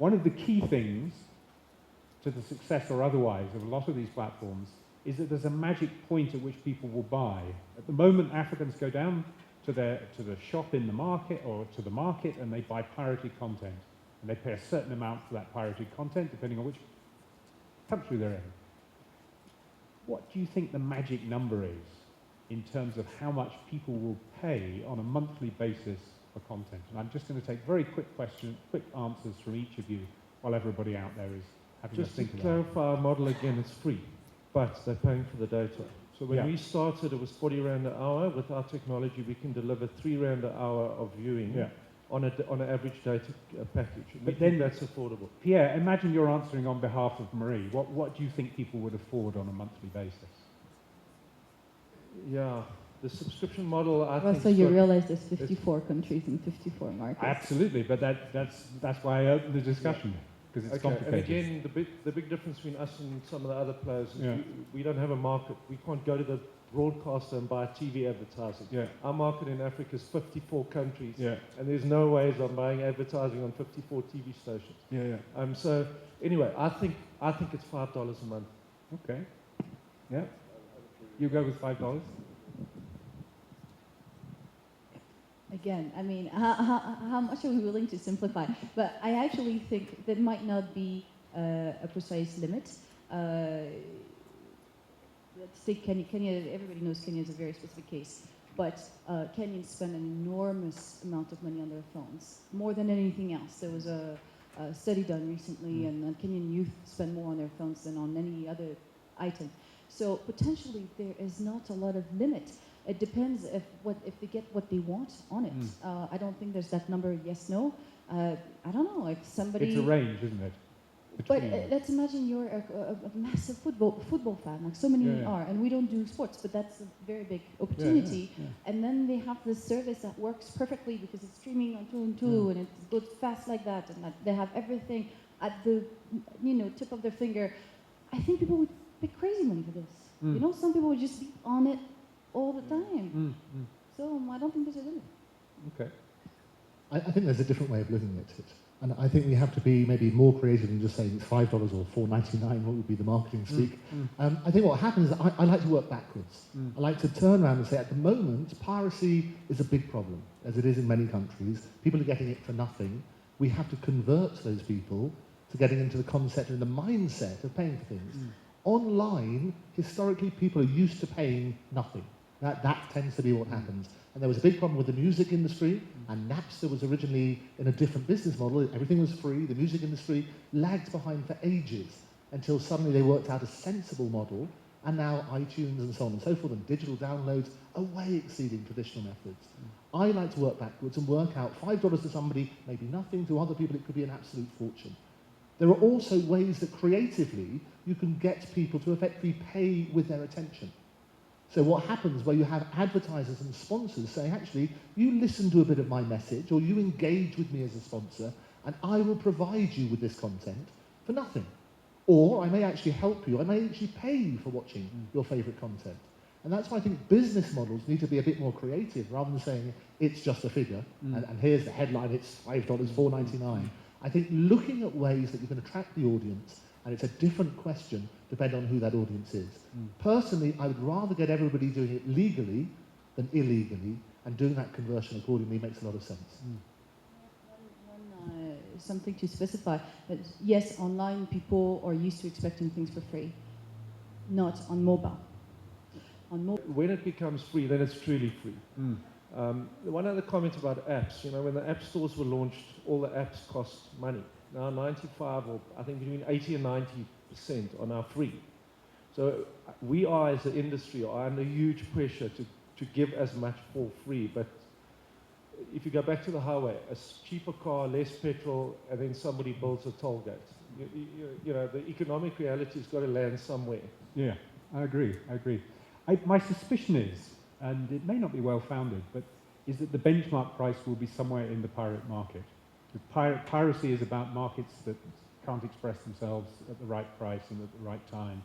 one of the key things to the success or otherwise of a lot of these platforms is that there's a magic point at which people will buy. At the moment, Africans go down to the shop in the market or to the market and they buy pirated content. And they pay a certain amount for that pirated content, depending on which country they're in. What do you think the magic number is in terms of how much people will pay on a monthly basis for content? And I'm just going to take very quick answers from each of you while everybody out there is having a think about it. Just to clarify our model again, it's free, but they're paying for the data. So when we started, it was 40 Rand an hour. With our technology, we can deliver 3 Rand an hour of viewing on an average data package. But then that's affordable. Pierre, imagine you're answering on behalf of Marie. What do you think people would afford on a monthly basis? Yeah, the subscription model, I think... So you realize there's 54 countries and 54 markets. Absolutely, but that's why I opened the discussion, because it's complicated. And again, the big difference between us and some of the other players is we don't have a market. We can't go to the broadcaster and buy TV advertising. Our market in Africa is 54 countries, and there's no ways I'm buying advertising on 54 TV stations. So anyway, I think it's $5 a month. Okay. Yeah. You go with $5? Again, I mean, how much are we willing to simplify? But I actually think there might not be a precise limit. Let's take Kenya. Everybody knows Kenya is a very specific case. But Kenyans spend an enormous amount of money on their phones, more than anything else. There was a study done recently, and Kenyan youth spend more on their phones than on any other item. So potentially there is not a lot of limit. It depends if they get what they want on it. I don't think there's that number, yes, no. I don't know, like somebody... It's a range, isn't it? But let's imagine you're a massive football fan, like so many are, and we don't do sports, but that's a very big opportunity. And then they have this service that works perfectly because it's streaming on 2 and 2, and it goes fast like that, and that they have everything at the tip of their finger. I think people would pay crazy money for this. You know, some people would just be on it all the time. So I don't think there's a limit. Okay. I think there's a different way of looking at it. And I think we have to be maybe more creative than just saying it's $5 or $4.99, what would be the marketing speak. I think what happens is I like to work backwards. I like to turn around and say at the moment, piracy is a big problem, as it is in many countries. People are getting it for nothing. We have to convert those people to getting into the concept and the mindset of paying for things. Online, historically, people are used to paying nothing. That tends to be what happens. And there was a big problem with the music industry, and Napster was originally in a different business model. Everything was free. The music industry lagged behind for ages until suddenly they worked out a sensible model, and now iTunes and so on and so forth, and digital downloads are way exceeding traditional methods. I like to work backwards and work out $5 to somebody, maybe nothing, to other people it could be an absolute fortune. There are also ways that creatively you can get people to effectively pay with their attention. So what happens where you have advertisers and sponsors saying, actually, you listen to a bit of my message or you engage with me as a sponsor and I will provide you with this content for nothing. Or I may actually help you, I may actually pay you for watching your favourite content. And that's why I think business models need to be a bit more creative rather than saying it's just a figure and here's the headline, it's $5, $4.99. I think looking at ways that you can attract the audience, and it's a different question depending on who that audience is. Personally, I would rather get everybody doing it legally than illegally, and doing that conversion accordingly makes a lot of sense. Something to specify, that yes, online people are used to expecting things for free, not on mobile. When it becomes free, then it's truly free. One other comment about apps, when the app stores were launched, all the apps cost money. Now 95 or I think between 80 and 90% are now free. So we are as an industry are under huge pressure to give as much for free. But if you go back to the highway, a cheaper car, less petrol, and then somebody builds a toll gate. The economic reality has got to land somewhere. Yeah, I agree. My suspicion is, and it may not be well founded, but is that the benchmark price will be somewhere in the pirate market. Piracy is about markets that can't express themselves at the right price and at the right time.